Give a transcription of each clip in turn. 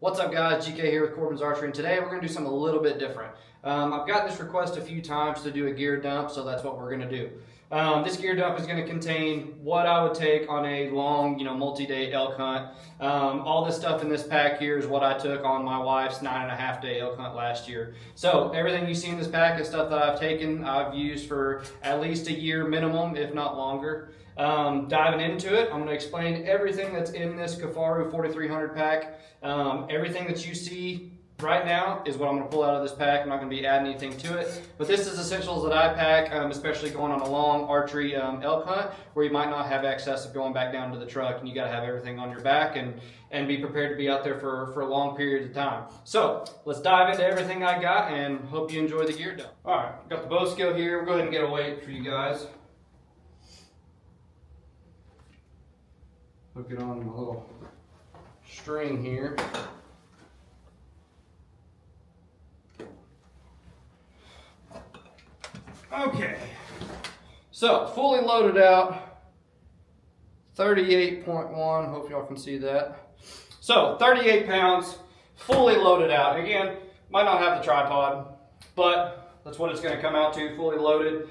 What's up guys, GK here with Corbin's Archery, and today we're going to do something a little bit different. I've got this request a few times to do a gear dump, so that's what we're going to do. This gear dump is going to contain what I would take on a long, multi-day elk hunt. All this stuff in this pack here is what I took on my wife's 9.5-day elk hunt last year. So everything you see in this pack is stuff that I've used for at least a year minimum, if not longer. Diving into it, I'm going to explain everything that's in this Kifaru 4300 pack. Everything that you see right now is what I'm going to pull out of this pack. I'm not going to be adding anything to it, but this is essentials that I pack, especially going on a long archery elk hunt where you might not have access to going back down to the truck, and you got to have everything on your back and be prepared to be out there for a long period of time. So let's dive into everything I got and hope you enjoy the gear dump. All right, got the bow skill here. We'll go ahead and get a weight for you guys. Hook it on a little string here. Okay, so fully loaded out, 38.1, hope y'all can see that. So 38 pounds, fully loaded out. Again, might not have the tripod, but that's what it's gonna come out to, fully loaded.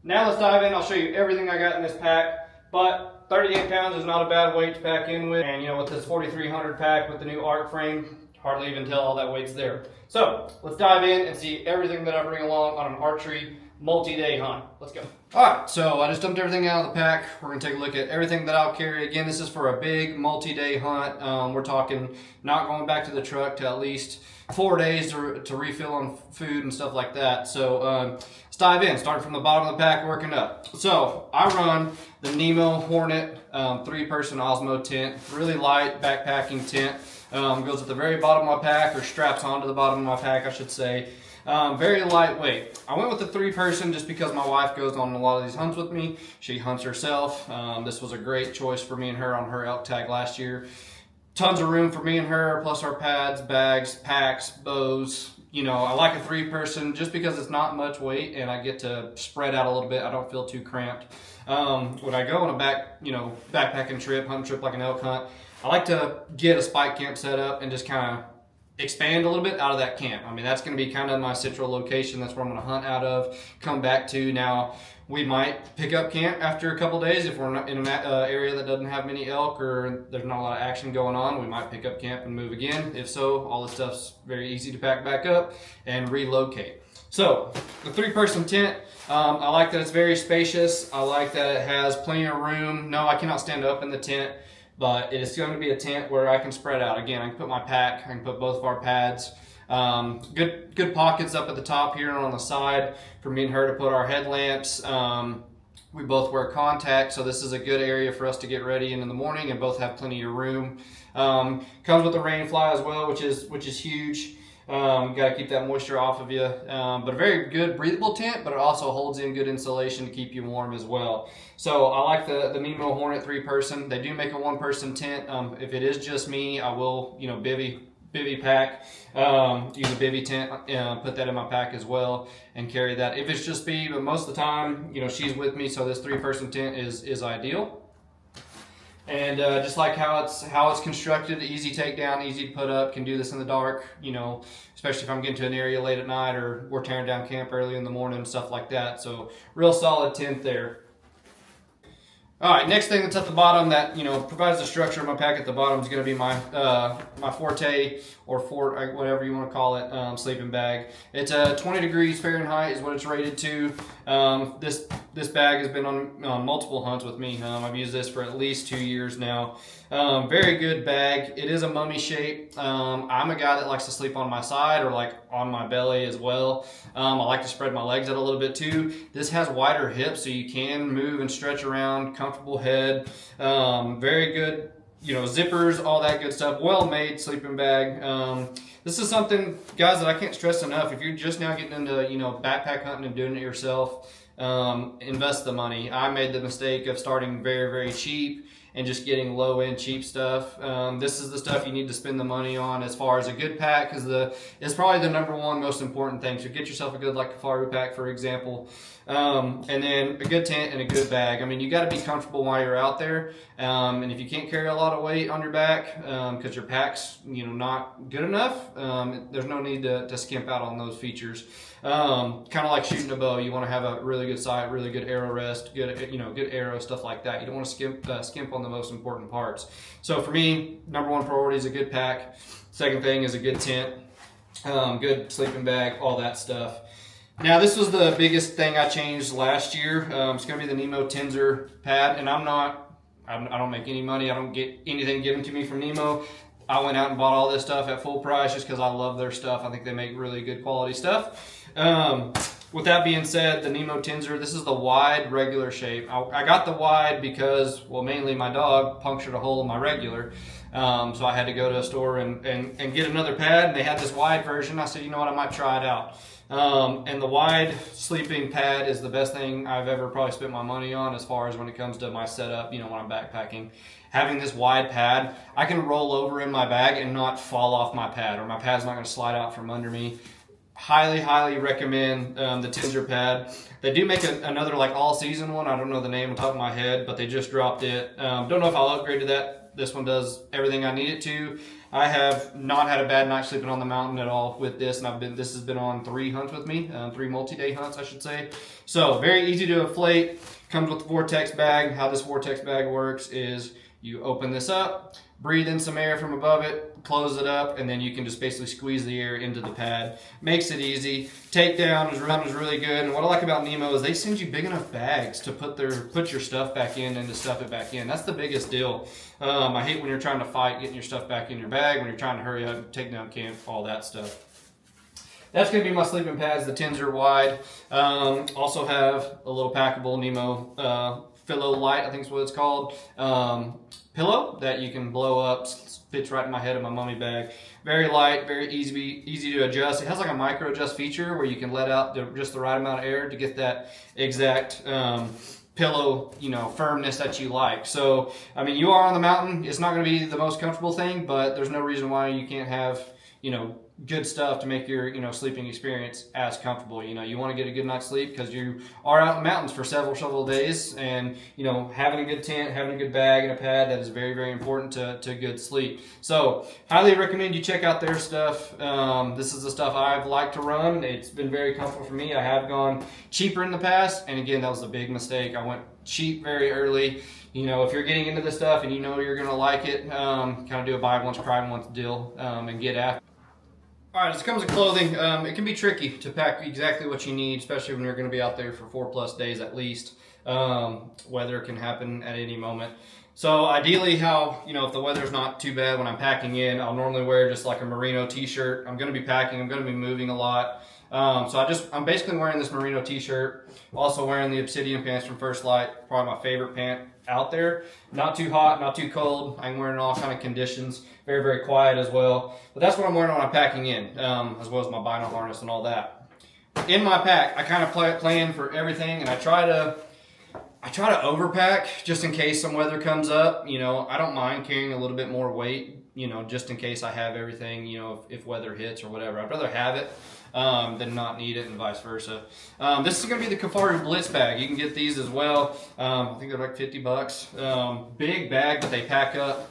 Now let's dive in, I'll show you everything I got in this pack, but 38 pounds is not a bad weight to pack in with. And with this 4300 pack with the new arc frame, hardly even tell all that weight's there. So let's dive in and see everything that I bring along on an archery multi-day hunt. Let's go. All right, so I just dumped everything out of the pack. We're gonna take a look at everything that I'll carry. Again, this is for a big multi-day hunt. We're talking not going back to the truck to at least 4 days to refill on food and stuff like that. So let's dive in, starting from the bottom of the pack, working up. So I run the Nemo Hornet 3-person Osmo tent, really light backpacking tent. Goes at the very bottom of my pack, or straps onto the bottom of my pack, I should say. Very lightweight. I went with the 3-person just because my wife goes on a lot of these hunts with me. She hunts herself. This was a great choice for me and her on her elk tag last year. Tons of room for me and her, plus our pads, bags, packs, bows. I like a 3-person just because it's not much weight and I get to spread out a little bit. I don't feel too cramped. When I go on a backpacking trip, hunting trip like an elk hunt, I like to get a spike camp set up and just kind of expand a little bit out of that camp. I mean, that's going to be kind of my central location. That's where I'm going to hunt out of, come back to. Now, we might pick up camp after a couple days if we're not in an area that doesn't have many elk or there's not a lot of action going on. We might pick up camp and move again. If so, all this stuff's very easy to pack back up and relocate. So, the 3-person tent, I like that it's very spacious. I like that it has plenty of room. No, I cannot stand up in the tent, but it is going to be a tent where I can spread out. Again, I can put my pack, I can put both of our pads. Good pockets up at the top here and on the side for me and her to put our headlamps. We both wear contacts, so this is a good area for us to get ready in the morning and both have plenty of room. Comes with a rain fly as well, which is huge. Got to keep that moisture off of you. But a very good breathable tent, but it also holds in good insulation to keep you warm as well. So I like the Nemo Hornet 3-person. They do make a 1-person tent. If it is just me, I will, bivy pack, use a bivy tent, put that in my pack as well and carry that. If it's just me, but most of the time, she's with me, so this 3-person tent is ideal. And just like how it's constructed, easy takedown, easy to put up, can do this in the dark, especially if I'm getting to an area late at night or we're tearing down camp early in the morning and stuff like that. So real solid tent there. All right, next thing that's at the bottom that provides the structure of my pack at the bottom is going to be my my Forte or Fort, whatever you want to call it, sleeping bag. It's 20 degrees Fahrenheit is what it's rated to. This bag has been on multiple hunts with me. I've used this for at least 2 years now. Very good bag. It is a mummy shape. I'm a guy that likes to sleep on my side or like on my belly as well. I like to spread my legs out a little bit too. This has wider hips so you can move and stretch around, comfortable head. Very good, zippers, all that good stuff. Well made sleeping bag. This is something, guys, that I can't stress enough. If you're just now getting into, backpack hunting and doing it yourself, invest the money. I made the mistake of starting very, very cheap and just getting low end cheap stuff. This is the stuff you need to spend the money on as far as a good pack, because it's probably the number one most important thing. So get yourself a good like Kafaru pack, for example, and then a good tent and a good bag. I mean, you got to be comfortable while you're out there, and if you can't carry a lot of weight on your back because your pack's not good enough, there's no need to skimp out on those features. Kind of like shooting a bow, you want to have a really good sight, really good arrow rest, good arrow, stuff like that. You don't want to skimp on the most important parts. So for me, number one priority is a good pack. Second thing is a good tent, good sleeping bag, all that stuff. Now this was the biggest thing I changed last year. It's going to be the Nemo Tensor pad, and I don't make any money. I don't get anything given to me from Nemo. I went out and bought all this stuff at full price just because I love their stuff. I think they make really good quality stuff. With that being said, the Nemo Tensor, this is the wide regular shape. I got the wide because, well, mainly my dog punctured a hole in my regular. So I had to go to a store and get another pad, and they had this wide version. I said, you know what, I might try it out. And the wide sleeping pad is the best thing I've ever probably spent my money on as far as when it comes to my setup, when I'm backpacking. Having this wide pad, I can roll over in my bag and not fall off my pad, or my pad's not going to slide out from under me. Highly, highly recommend the Tensor pad. They do make another like all season one. I don't know the name on top of my head, but they just dropped it. Don't know if I'll upgrade to that. This one does everything I need it to. I have not had a bad night sleeping on the mountain at all with this, and this has been on 3 hunts with me, 3 multi-day hunts, I should say. So very easy to inflate. Comes with the Vortex bag. How this Vortex bag works is you open this up, breathe in some air from above it, close it up, and then you can just basically squeeze the air into the pad. Makes it easy. Takedown is really good. And what I like about Nemo is they send you big enough bags to put your stuff back in and to stuff it back in. That's the biggest deal. I hate when you're trying to fight getting your stuff back in your bag, when you're trying to hurry up, take down camp, all that stuff. That's going to be my sleeping pads, the Tensor wide. Also have a little packable Nemo Pillow Light, I think is what it's called. Pillow that you can blow up, fits right in my head in my mummy bag. Very light, very easy to adjust. It has like a micro adjust feature where you can let out just the right amount of air to get that exact pillow, firmness that you like. So, I mean, you are on the mountain. It's not going to be the most comfortable thing, but there's no reason why you can't have, good stuff to make your, sleeping experience as comfortable. You want to get a good night's sleep because you are out in the mountains for several days, and, having a good tent, having a good bag and a pad, that is very, very important to good sleep. So highly recommend you check out their stuff. This is the stuff I've liked to run. It's been very comfortable for me. I have gone cheaper in the past, and again, that was a big mistake. I went cheap very early. If you're getting into this stuff and you're going to like it, kind of do a buy once, cry once deal, and get after. All right, as it comes to clothing, it can be tricky to pack exactly what you need, especially when you're going to be out there for 4+ days at least. Weather can happen at any moment. So ideally if the weather's not too bad when I'm packing in, I'll normally wear just like a merino t-shirt. I'm going to be packing, I'm going to be moving a lot. So I'm basically wearing this merino t-shirt, also wearing the Obsidian pants from First Light, probably my favorite pant out there. Not too hot, not too cold. I can wear it in all kind of conditions. Very, very quiet as well. But that's what I'm wearing when I'm packing in, as well as my bino harness and all that. In my pack, I kind of plan for everything, and I try to overpack just in case some weather comes up. I don't mind carrying a little bit more weight, just in case I have everything, if weather hits or whatever. I'd rather have it than not need it, and vice versa. This is going to be the Kafaru Blitz bag. You can get these as well. I think they're like $50. Big bag, but they pack up.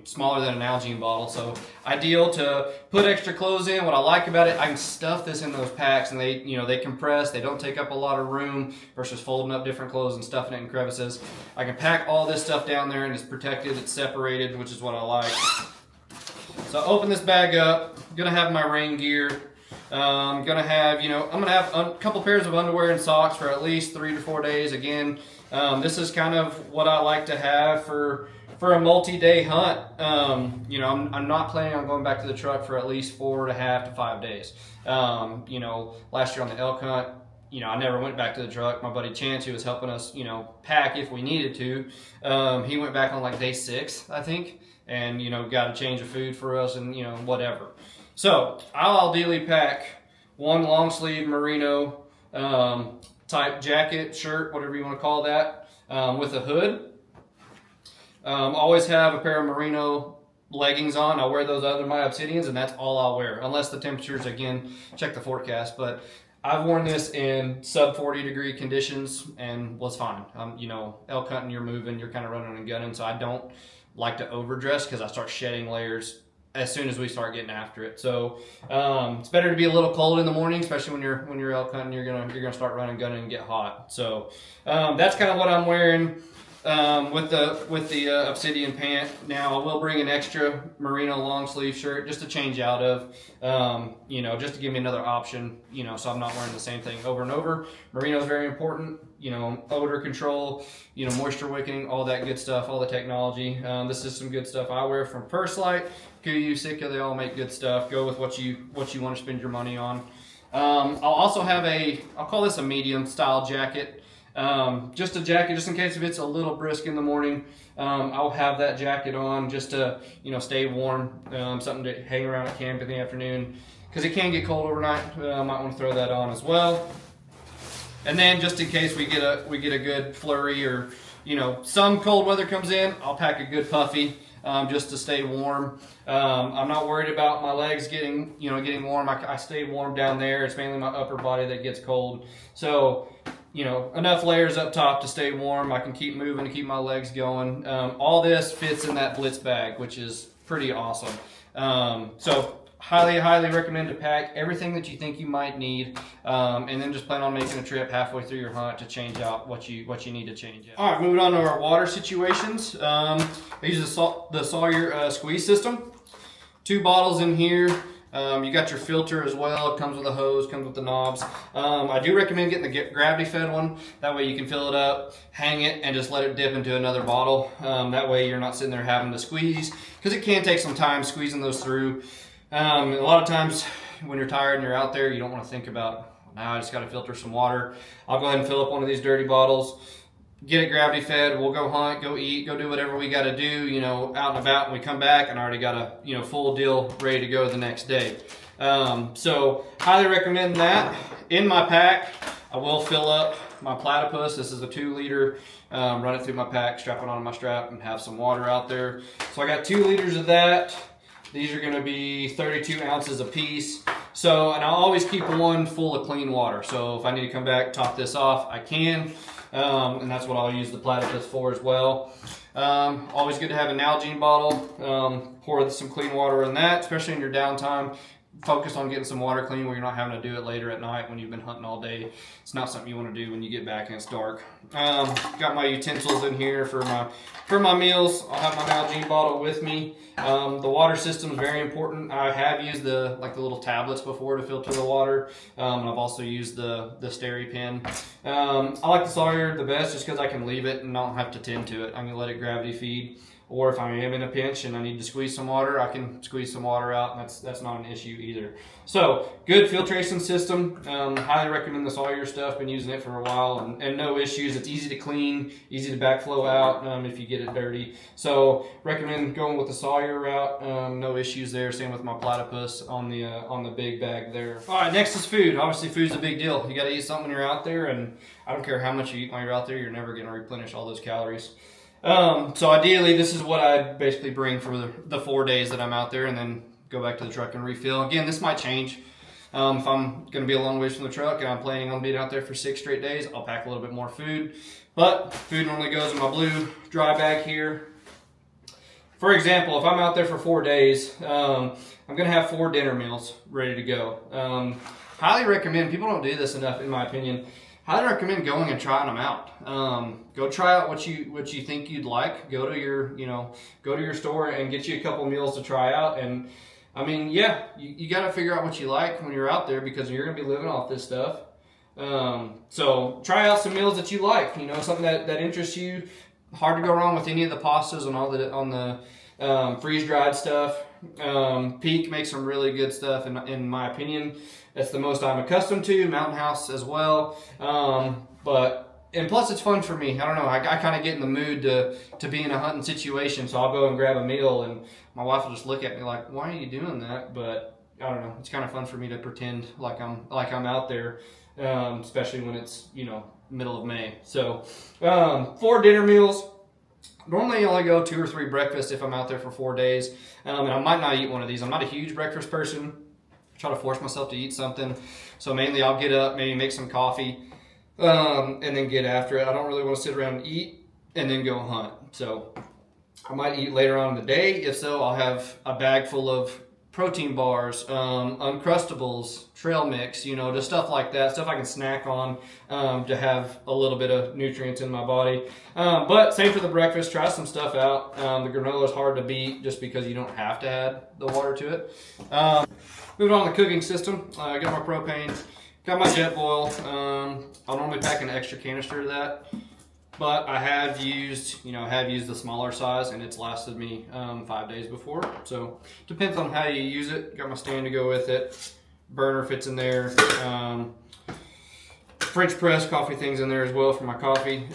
Smaller than an Nalgene bottle, so ideal to put extra clothes in. What I like about it, I can stuff this in those packs, and they compress. They don't take up a lot of room versus folding up different clothes and stuffing it in crevices. I can pack all this stuff down there, and it's protected, it's separated, which is what I like. So I open this bag up. I'm gonna have my rain gear. I'm gonna have a couple pairs of underwear and socks for at least 3 to 4 days. Again, this is kind of what I like to have for a multi-day hunt. I'm not planning on going back to the truck for at least 4.5 to 5 days. Last year on the elk hunt, I never went back to the truck. My buddy Chance, who was helping us, pack if we needed to, he went back on like day 6, I think, and, got a change of food for us and, whatever. So I'll ideally pack one long sleeve merino type jacket, shirt, whatever you want to call that, with a hood. Always have a pair of merino leggings on. I'll wear those under my Obsidians, and that's all I'll wear, unless the temperatures, again, check the forecast. But I've worn this in sub 40-degree conditions and was fine. You know, elk hunting, you're moving, you're kind of running and gunning, so I don't like to overdress because I start shedding layers as soon as we start getting after it. So it's better to be a little cold in the morning, especially when you're elk hunting. You're gonna start running, gunning, and get hot. So that's kind of what I'm wearing with the Obsidian pant. Now I will bring an extra merino long sleeve shirt just to change out of, you know, just to give me another option. You know, so I'm not wearing the same thing over and over. Merino is very important. You know, odor control, you know, moisture wicking, all that good stuff, all the technology. This is some good stuff I wear from Purse Light, KU, Sitka. They all make good stuff. Go with what you want to spend your money on. I'll also have I'll call this a medium style jacket. Just a jacket, just in case if it's a little brisk in the morning. I'll have that jacket on just to, you know, stay warm. Something to hang around at camp in the afternoon, because it can get cold overnight. I might want to throw that on as well. And then just in case we get a good flurry, or, you know, some cold weather comes in, I'll pack a good puffy just to stay warm. I'm not worried about my legs getting warm. I stay warm down there. It's mainly my upper body that gets cold. So, you know, enough layers up top to stay warm. I can keep moving to keep my legs going. All this fits in that Blitz bag, which is pretty awesome. So highly recommend to pack everything that you think you might need, and then just plan on making a trip halfway through your hunt to change out what you need to change out. All right, moving on to our water situations. I use the Sawyer squeeze system. 2 bottles in here. You got your filter as well. It comes with a hose, comes with the knobs. I do recommend getting the gravity fed one. That way you can fill it up, hang it, and just let it dip into another bottle. That way you're not sitting there having to squeeze, because it can take some time squeezing those through. A lot of times when you're tired and you're out there, you don't want to think about, now I just got to filter some water. I'll go ahead and fill up one of these dirty bottles, get it gravity fed. We'll go hunt, go eat, go do whatever we got to do, you know, out and about. When we come back, and I already got a, you know, full deal ready to go the next day. So highly recommend that. In my pack, I will fill up my platypus. This is a 2-liter. Run it through my pack, strap it onto my strap, and have some water out there. So I got 2 liters of that. These are going to be 32 ounces a piece. So, and I'll always keep one full of clean water. So if I need to come back, top this off, I can. And that's what I'll use the platypus for as well. Always good to have a Nalgene bottle. Pour some clean water in that, especially in your downtime. Focus on getting some water clean where you're not having to do it later at night when you've been hunting all day. It's not something you want to do when you get back and it's dark. Got my utensils in here for my meals. I'll have my Nalgene bottle with me. The water system is very important. I have used the little tablets before to filter the water. And I've also used the Steri pen. I like the Sawyer the best just because I can leave it and not have to tend to it. I can let it gravity feed. Or if I am in a pinch and I need to squeeze some water, I can squeeze some water out, and that's not an issue either. So, good filtration system. Highly recommend the Sawyer stuff. Been using it for a while, and no issues. It's easy to clean, easy to backflow out if you get it dirty. So, recommend going with the Sawyer route. No issues there. Same with my platypus on the big bag there. All right, next is food. Obviously, food's a big deal. You got to eat something when you're out there, and I don't care how much you eat while you're out there, you're never going to replenish all those calories. So ideally, this is what I basically bring for the 4 days that I'm out there, and then go back to the truck and refill. Again, this might change. If I'm going to be a long ways from the truck and I'm planning on being out there for 6 straight days, I'll pack a little bit more food. But food normally goes in my blue dry bag here. For example, if I'm out there for 4 days, I'm going to have 4 dinner meals ready to go. Highly recommend, people don't do this enough in my opinion, highly recommend going and trying them out. Go try out what you think you'd like. Go to your store and get you a couple meals to try out. And I mean, yeah, you got to figure out what you like when you're out there, because you're going to be living off this stuff. So try out some meals that you like. You know, something that interests you. Hard to go wrong with any of the pastas and all on the freeze dried stuff. Peak makes some really good stuff in my opinion. That's the most I'm accustomed to. Mountain House as well. And plus it's fun for me. I don't know. I kind of get in the mood to be in a hunting situation, so I'll go and grab a meal, and my wife will just look at me like, "Why are you doing that?" But I don't know. It's kind of fun for me to pretend like I'm out there, especially when it's middle of May. So 4 dinner meals. Normally I only go 2 or 3 breakfasts if I'm out there for 4 days. And I might not eat one of these. I'm not a huge breakfast person. I try to force myself to eat something. So mainly I'll get up, maybe make some coffee, and then get after it. I don't really want to sit around and eat and then go hunt. So I might eat later on in the day. If so, I'll have a bag full of protein bars, Uncrustables, trail mix, you know, just stuff like that, stuff I can snack on to have a little bit of nutrients in my body. But same for the breakfast, try some stuff out. The granola is hard to beat just because you don't have to add the water to it. Moving on to the cooking system, I got my propane, got my jet boil. I'll normally pack an extra canister to that. But I have used the smaller size, and it's lasted me 5 days before. So depends on how you use it. Got my stand to go with it. Burner fits in there. French press coffee things in there as well for my coffee.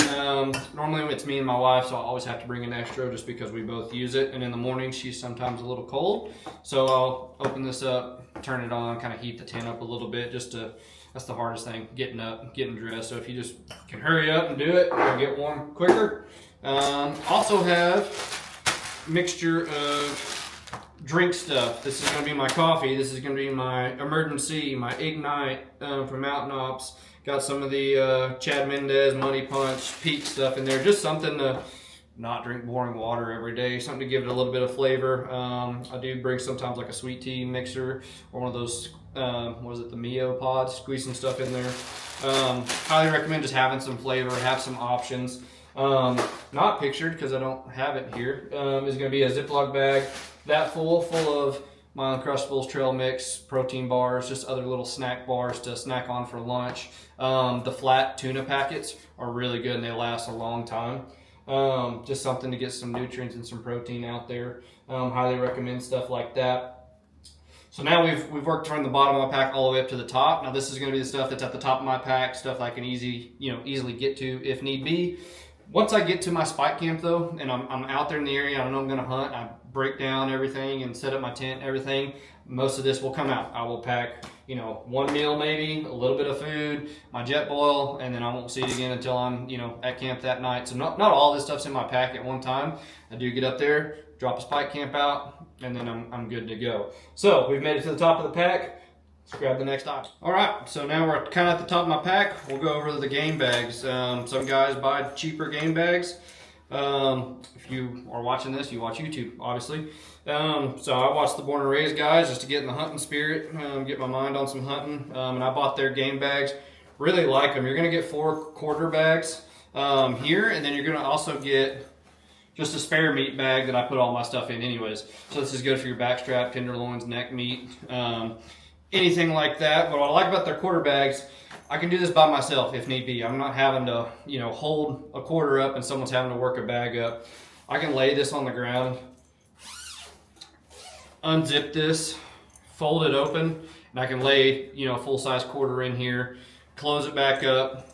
Normally it's me and my wife, so I always have to bring an extra just because we both use it. And in the morning she's sometimes a little cold, so I'll open this up, turn it on, kind of heat the tin up a little bit just to. That's the hardest thing, getting up, getting dressed. So if you just can hurry up and do it, you'll get warm quicker. Also have mixture of drink stuff. This is going to be my coffee. This is going to be my Emergency, my Ignite from Mountain Ops. Got some of the Chad Mendez, Money Punch, Peak stuff in there. Just something to not drink boring water every day. Something to give it a little bit of flavor. I do bring sometimes like a sweet tea mixer or one of those the Mio pods, squeeze some stuff in there. Highly recommend just having some flavor, have some options. Not pictured because I don't have it here. Is going to be a Ziploc bag that full of my Uncrustables, trail mix, protein bars, just other little snack bars to snack on for lunch. The flat tuna packets are really good and they last a long time. Just something to get some nutrients and some protein out there. Highly recommend stuff like that. So now we've worked from the bottom of my pack all the way up to the top. Now this is going to be the stuff that's at the top of my pack, stuff I can easily get to if need be. Once I get to my spike camp though, and I'm out there in the area, I know I'm going to hunt, I break down everything and set up my tent, everything. Most of this will come out. I will pack, one meal maybe, a little bit of food, my jet boil, and then I won't see it again until I'm, at camp that night. So not all this stuff's in my pack at one time. I do get up there, drop a spike camp out, and then I'm good to go. So we've made it to the top of the pack. Let's grab the next item. All right, so now we're kind of at the top of my pack. We'll go over the game bags. Some guys buy cheaper game bags. If you are watching this, you watch YouTube, obviously. So I watch the Born and Raised guys just to get in the hunting spirit, get my mind on some hunting. And I bought their game bags. Really like them. You're going to get 4 quarter bags here, and then you're going to also get just a spare meat bag that I put all my stuff in anyways. So this is good for your backstrap, tenderloins, neck meat, anything like that. But what I like about their quarter bags, I can do this by myself if need be. I'm not having to, hold a quarter up and someone's having to work a bag up. I can lay this on the ground, unzip this, fold it open, and I can lay, full-size quarter in here, close it back up,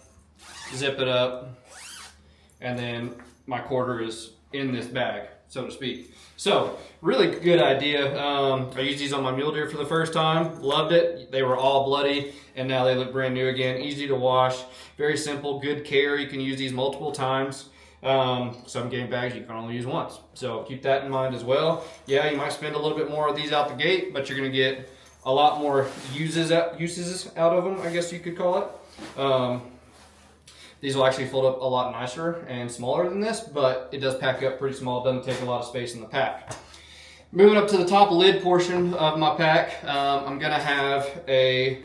zip it up, and then my quarter is in this bag, so to speak. So, really good idea. I used these on my mule deer for the first time. Loved it. They were all bloody, and now they look brand new again. Easy to wash. Very simple. Good care. You can use these multiple times. Some game bags you can only use once. So, keep that in mind as well. Yeah, you might spend a little bit more of these out the gate, but you're going to get a lot more uses out of them, I guess you could call it. These will actually fold up a lot nicer and smaller than this, but it does pack up pretty small. It doesn't take a lot of space in the pack. Moving up to the top lid portion of my pack, I'm going to have a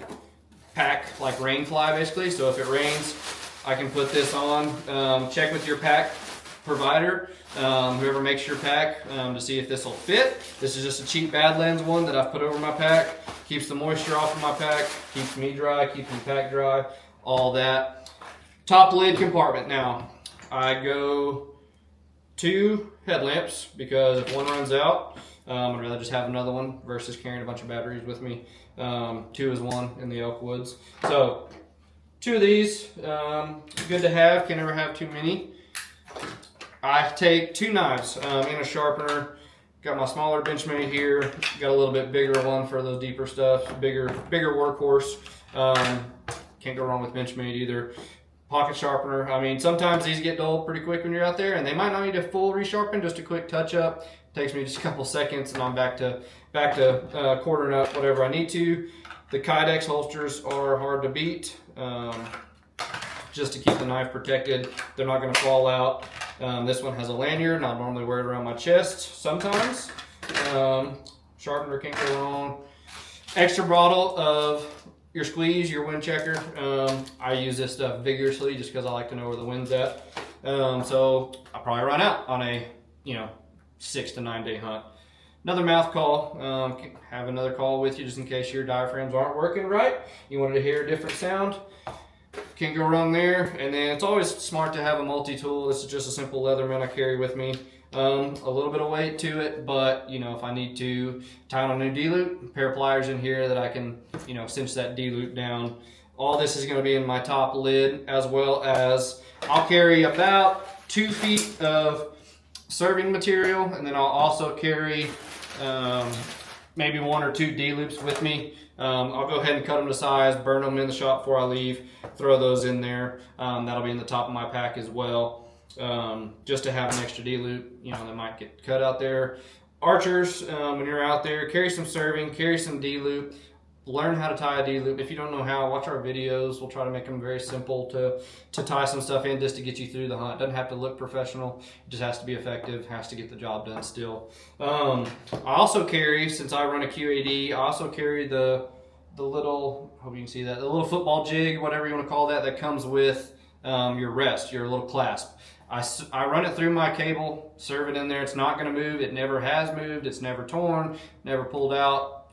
pack like rain fly basically. So if it rains, I can put this on. Check with your pack provider, whoever makes your pack, to see if this will fit. This is just a cheap Badlands one that I've put over my pack. Keeps the moisture off of my pack, keeps me dry, keeps the pack dry, all that. Top lid compartment. Now, I go 2 headlamps because if one runs out, I'd rather just have another one versus carrying a bunch of batteries with me. 2 is 1 in the elk woods. So, 2 of these, good to have, can never have too many. I take 2 knives and a sharpener. Got my smaller Benchmade here. Got a little bit bigger one for those deeper stuff. Bigger workhorse. Can't go wrong with Benchmade either. pocket sharpener. I mean, sometimes these get dull pretty quick when you're out there, and they might not need a full resharpen, just a quick touch up. Takes me just a couple seconds, and I'm back to quartering up whatever I need to. The Kydex holsters are hard to beat, just to keep the knife protected. They're not going to fall out. This one has a lanyard, and I'll normally wear it around my chest sometimes. Sharpener can't go wrong. Extra bottle of your squeeze, your wind checker. I use this stuff vigorously just because I like to know where the wind's at. So I'll probably run out on a 6 to 9 day hunt. Another mouth call. Have another call with you just in case your diaphragms aren't working right. You wanted to hear a different sound. Can't go wrong there. And then it's always smart to have a multi-tool. This is just a simple Leatherman I carry with me. A little bit of weight to it, but if I need to tie on a new D-loop, a pair of pliers in here that I can cinch that D-loop down. All this is going to be in my top lid, as well as I'll carry about 2 feet of serving material, and then I'll also carry maybe 1 or 2 D-loops with me. I'll go ahead and cut them to size, burn them in the shop before I leave, throw those in there. That'll be in the top of my pack as well. Just to have an extra D-loop, that might get cut out there. Archers, when you're out there, carry some serving, carry some D-loop, learn how to tie a D-loop. If you don't know how, watch our videos. We'll try to make them very simple to tie some stuff in just to get you through the hunt. It doesn't have to look professional, it just has to be effective, has to get the job done still. I also carry, since I run a QAD, I also carry the little, hope you can see that, the little football jig, whatever you want to call that, that comes with your rest, your little clasp. I run it through my cable, serve it in there. It's not going to move. It never has moved. It's never torn, never pulled out.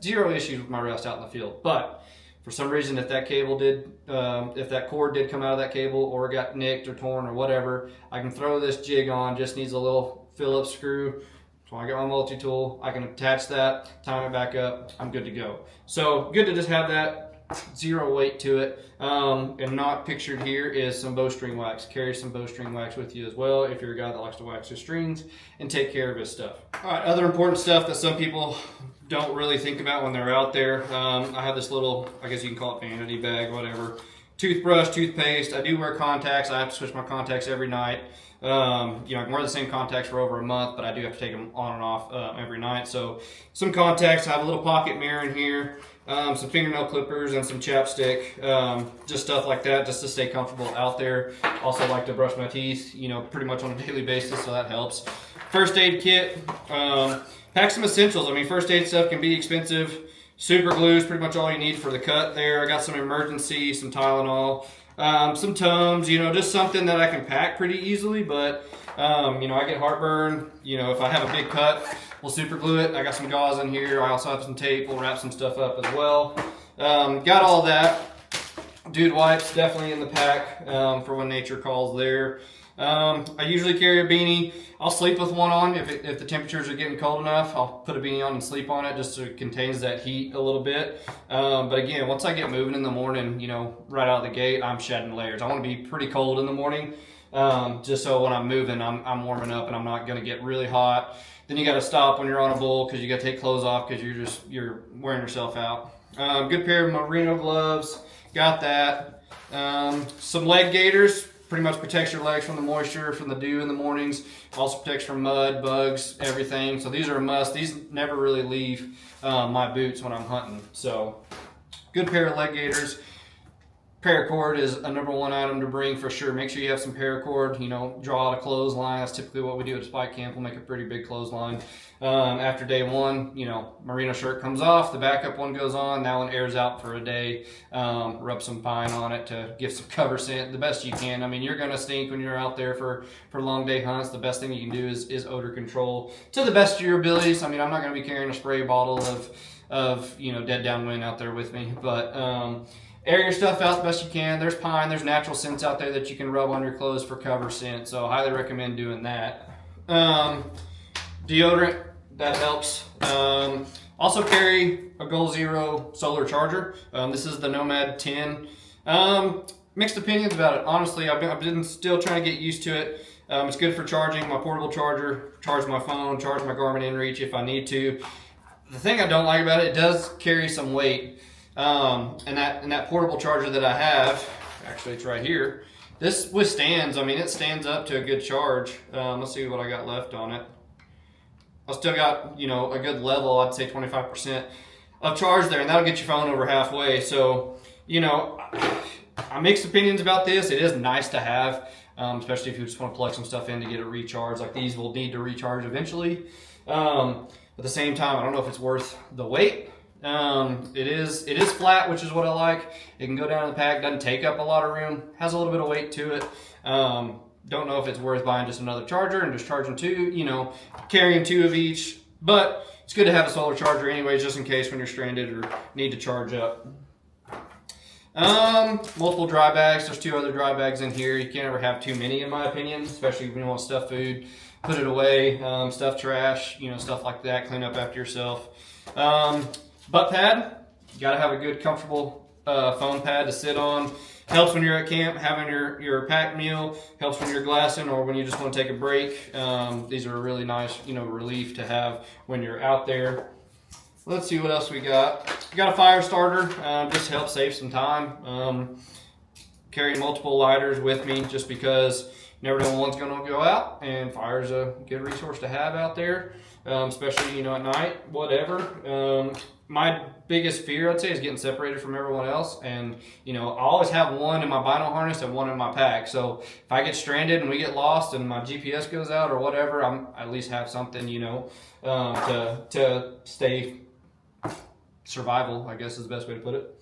Zero issues with my rest out in the field. But for some reason, if that cable did, if that cord did come out of that cable or got nicked or torn or whatever, I can throw this jig on. Just needs a little Phillips screw. So I get my multi-tool. I can attach that, time it back up. I'm good to go. So good to just have that. Zero weight to it, and not pictured here is some bowstring wax. Carry some bowstring wax with you as well if you're a guy that likes to wax his strings and take care of his stuff. All right, other important stuff that some people don't really think about when they're out there. I have this little, I guess you can call it vanity bag, whatever. Toothbrush, toothpaste. I do wear contacts. I have to switch my contacts every night. I can wear the same contacts for over a month, but I do have to take them on and off every night. So some contacts. I have a little pocket mirror in here. Some fingernail clippers and some chapstick, just stuff like that, just to stay comfortable out there. Also like to brush my teeth, pretty much on a daily basis, so that helps. First aid kit, pack some essentials. I mean, first aid stuff can be expensive. Super glue is pretty much all you need for the cut there. I got some emergency, some Tylenol, some Tums, just something that I can pack pretty easily, but I get heartburn, if I have a big cut, we'll super glue it. I got some gauze in here. I also have some tape. We'll wrap some stuff up as well. Got all that. Dude wipes definitely in the pack for when nature calls there. I usually carry a beanie. I'll sleep with one on if the temperatures are getting cold enough. I'll put a beanie on and sleep on it just so it contains that heat a little bit. But again, once I get moving in the morning, right out of the gate, I'm shedding layers. I want to be pretty cold in the morning, just so when I'm moving, I'm warming up and I'm not going to get really hot. Then you got to stop when you're on a bull because you got to take clothes off because you're wearing yourself out. Good pair of merino gloves. Got that. Some leg gaiters. Pretty much protects your legs from the moisture, from the dew in the mornings. Also protects from mud, bugs, everything. So these are a must. These never really leave my boots when I'm hunting. So good pair of leg gaiters. Paracord is a #1 item to bring for sure. Make sure you have some paracord, draw out a clothesline. That's typically what we do at spike camp. We'll make a pretty big clothesline. After day one, merino shirt comes off, the backup one goes on, that one airs out for a day. Rub some pine on it to give some cover scent the best you can. I mean, you're gonna stink when you're out there for long day hunts. The best thing you can do is odor control to the best of your abilities. I mean, I'm not gonna be carrying a spray bottle of dead downwind out there with me, but air your stuff out the best you can. There's pine, there's natural scents out there that you can rub on your clothes for cover scent, so I highly recommend doing that. Deodorant, that helps. Also carry a Goal Zero solar charger. This is the Nomad 10. Mixed opinions about it. Honestly, I've been still trying to get used to it. It's good for charging my portable charger, charge my phone, charge my Garmin InReach if I need to. The thing I don't like about it, it does carry some weight. And that portable charger that I have, Actually, it's right here. This withstands, I mean, it stands up to a good charge. Let's see what I got left on it. I still got, you know, a good level, I'd say 25% of charge there, and that'll get your phone over halfway. So, you know, I mixed opinions about this. It is nice to have, especially if you just want to plug some stuff in to get it recharged. Like these will need to recharge eventually. At the same time, I don't know if it's worth the weight. It is flat, which is what I like. It can go down in the pack, doesn't take up a lot of room, has a little bit of weight to it. Don't know if it's worth buying just another charger and just charging two, you know, carrying two of each, but it's good to have a solar charger anyways, just in case when you're stranded or need to charge up. Multiple dry bags. There's 2 other dry bags in here. You can't ever have too many, in my opinion, especially when you want to stuff food, put it away, stuff trash, you know, stuff like that, clean up after yourself. Butt pad, you gotta have a good, comfortable foam pad to sit on. Helps when you're at camp, having your packed meal. Helps when you're glassing or when you just want to take a break. These are a really nice, you know, relief to have when you're out there. Let's see what else we got. We got a fire starter, just helps save some time. Carrying multiple lighters with me just because you never know when one's gonna go out, and fire's a good resource to have out there, especially, you know, at night, whatever. My biggest fear, I'd say, is getting separated from everyone else. And, you know, I always have one in my vinyl harness and one in my pack. So if I get stranded and we get lost and my GPS goes out or whatever, I at least have something, you know, to stay survival, I guess is the best way to put it.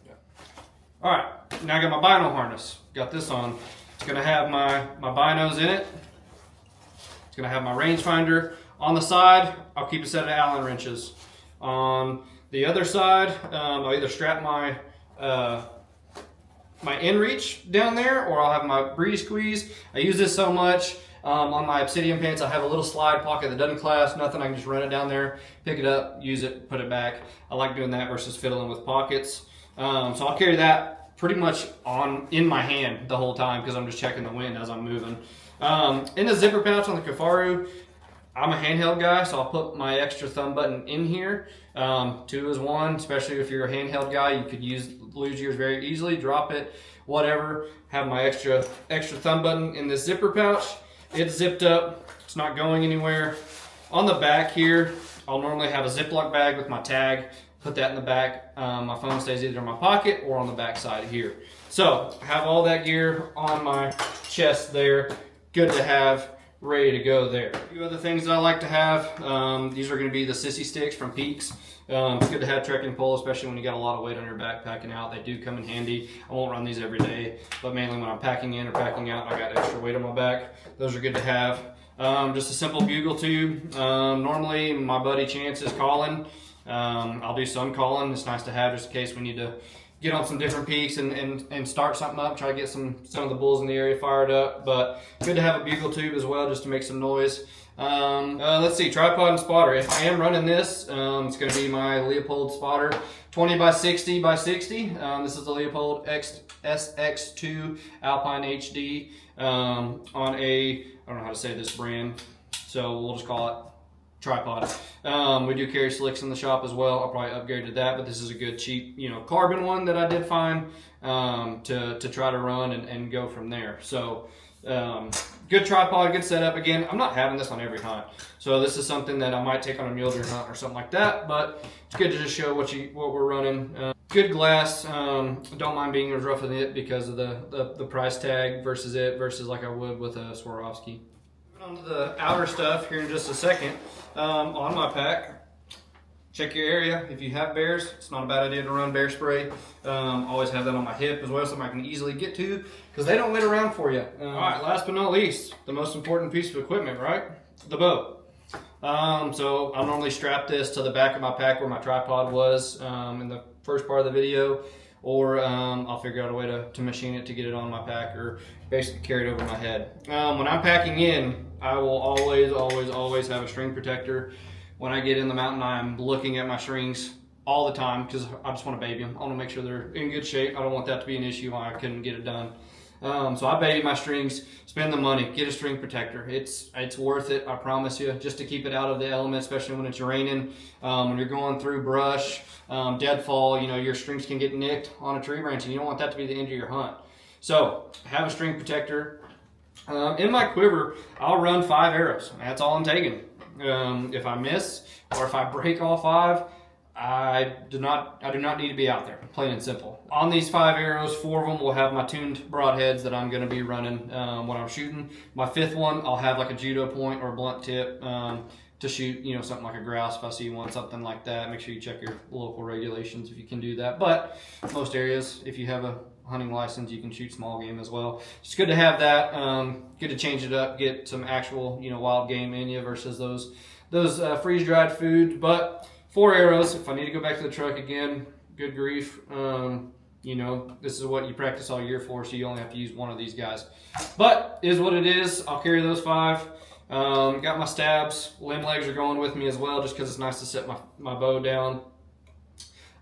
Yeah. All right, now I got my vinyl harness. Got this on. It's gonna have my binos in it. It's gonna have my rangefinder. On the side, I'll keep a set of Allen wrenches. On the other side, I'll either strap my inReach down there, or I'll have my breeze squeeze. I use this so much on my Obsidian pants. I have a little slide pocket that doesn't clasp, nothing. I can just run it down there, pick it up, use it, put it back. I like doing that versus fiddling with pockets. So I'll carry that pretty much in my hand the whole time because I'm just checking the wind as I'm moving. In the zipper pouch on the Kifaru, I'm a handheld guy, so I'll put my extra thumb button in here. 2 is 1, especially if you're a handheld guy. You could lose yours very easily, drop it, whatever. Have my extra thumb button in this zipper pouch. It's zipped up, it's not going anywhere. On the back here, I'll normally have a Ziploc bag with my tag. Put that in the back. My phone stays either in my pocket or on the back side here. So, have all that gear on my chest there. Good to have. Ready to go there. A few other things that I like to have. These are going to be the sissy sticks from Peaks. It's good to have trekking pole, especially when you got a lot of weight on your back packing out. They do come in handy. I won't run these every day, but mainly when I'm packing in or packing out, I got extra weight on my back. Those are good to have. Just a simple bugle tube. Normally, my buddy Chance is calling. I'll do some calling. It's nice to have just in case we need to get on some different peaks and start something up, try to get some of the bulls in the area fired up. But good to have a bugle tube as well, just to make some noise. Let's see, tripod and spotter. If I am running this, it's going to be my Leopold spotter, 20 by 60 by 60. This is the Leopold SX2 Alpine HD on a, I don't know how to say this brand, so we'll just call it tripod. We do carry slicks in the shop as well. I'll probably upgrade to that, but this is a good cheap, you know, carbon one that I did find to try to run and go from there. So good tripod, good setup. Again, I'm not having this on every hunt, so this is something that I might take on a mule deer hunt or something like that, but it's good to just show what we're running. Good glass. Don't mind being as rough with it because of the price tag versus like I would with a Swarovski. Moving on to the outer stuff here in just a second. On my pack, check your area. If you have bears, it's not a bad idea to run bear spray. Always have that on my hip as well, something I can easily get to because they don't wait around for you. All right, last but not least, the most important piece of equipment, right? The bow. So I'll normally strap this to the back of my pack where my tripod was in the first part of the video, or I'll figure out a way to machine it to get it on my pack or basically carry it over my head. When I'm packing in, I will always have a string protector. When I get in the mountain, I'm looking at my strings all the time because I just want to baby them. I want to make sure they're in good shape. I don't want that to be an issue why I couldn't get it done. So I baby my strings, spend the money, get a string protector. It's worth it, I promise you, just to keep it out of the element, especially when it's raining. When you're going through brush, deadfall, you know, your strings can get nicked on a tree branch and you don't want that to be the end of your hunt. So have a string protector. In my quiver, I'll run 5 arrows. That's all I'm taking. If I miss or if I break all 5, I do not need to be out there, plain and simple. On these 5 arrows, 4 of them will have my tuned broadheads that I'm going to be running when I'm shooting. My 5th one, I'll have like a judo point or a blunt tip to shoot, you know, something like a grouse if I see one, something like that. Make sure you check your local regulations if you can do that. But most areas, if you have a hunting license, you can shoot small game as well. It's good to have that. Good to change it up, get some actual, you know, wild game in you versus those freeze-dried food. But 4 arrows. If I need to go back to the truck again, good grief. You know, this is what you practice all year for, so you only have to use one of these guys. But is what it is. I'll carry those 5. Got my stabs. Limb legs are going with me as well, just because it's nice to set my bow down.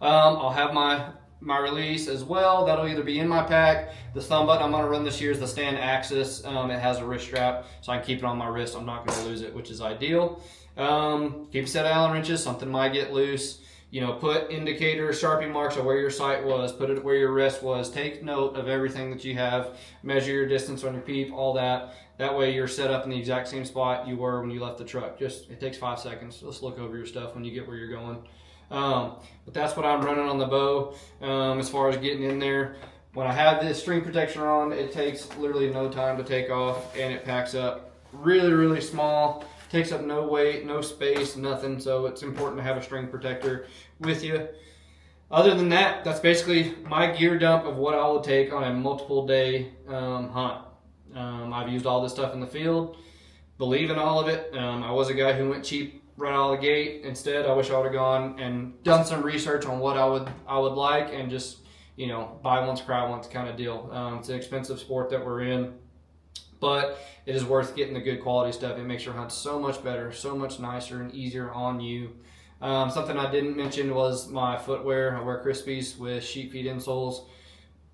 I'll have my release as well. That'll either be in my pack. The thumb button I'm going to run this year is the Stand Axis. It has a wrist strap, so I can keep it on my wrist. I'm not going to lose it, which is ideal. Keep a set of Allen wrenches. Something might get loose. You know, put indicators, Sharpie marks of where your sight was. Put it where your rest was. Take note of everything that you have. Measure your distance on your peep, all that. That way you're set up in the exact same spot you were when you left the truck. It takes 5 seconds. Just look over your stuff when you get where you're going. But that's what I'm running on the bow as far as getting in there. When I have this string protection on, it takes literally no time to take off, and it packs up really, really small. Takes up no weight, no space, nothing. So it's important to have a string protector with you. Other than that, that's basically my gear dump of what I will take on a multiple day hunt. I've used all this stuff in the field. Believe in all of it. I was a guy who went cheap right out of the gate. Instead, I wish I would have gone and done some research on what I would like, and just, you know, buy once, cry once kind of deal. It's an expensive sport that we're in, but it is worth getting the good quality stuff. It makes your hunt so much better, so much nicer and easier on you. Something I didn't mention was my footwear. I wear Crispies with sheep feet insoles.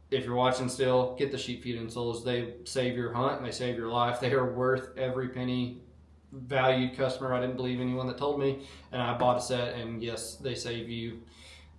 If you're watching still, get the sheep feet insoles. They save your hunt and they save your life. They are worth every penny. Valued customer. I didn't believe anyone that told me, and I bought a set, and yes, they save you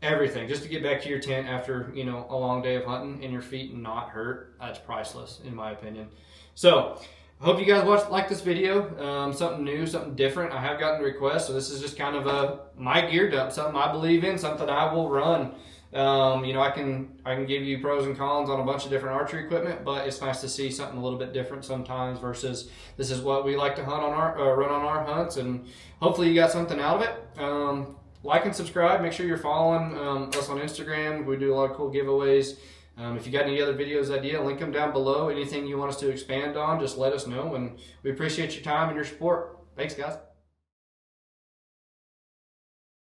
everything. Just to get back to your tent after, you know, a long day of hunting and your feet not hurt, that's priceless in my opinion. So I hope you guys like this video. Something new, something different. I have gotten requests, so this is just kind of my gear dump, something I believe in, something I will run. You know, I can give you pros and cons on a bunch of different archery equipment, but it's nice to see something a little bit different sometimes versus this is what we like to hunt on run on our hunts, and hopefully you got something out of it. Like and subscribe. Make sure you're following us on Instagram. We do a lot of cool giveaways. If you got any other videos idea, link them down below. Anything you want us to expand on, just let us know, and we appreciate your time and your support. Thanks, guys.